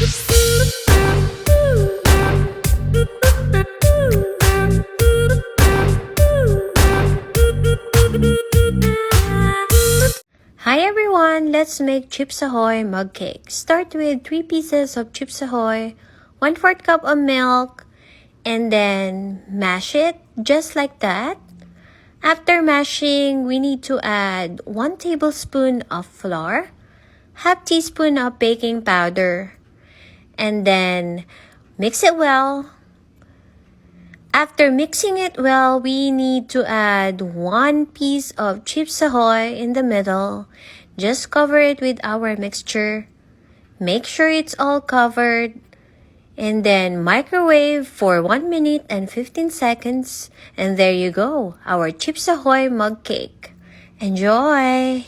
Hi everyone! Let's make Chips Ahoy mug cake. Start with 3 pieces of Chips Ahoy, 1/4 cup of milk, and then mash it just like that. After mashing, we need to add 1 tablespoon of flour, half teaspoon of baking powder, and then mix it well. After mixing it well, we need to add 1 piece of Chips Ahoy in the middle. Just cover it with our mixture. Make sure it's all covered. And then microwave for 1 minute and 15 seconds. And there you go, our Chips Ahoy mug cake. Enjoy!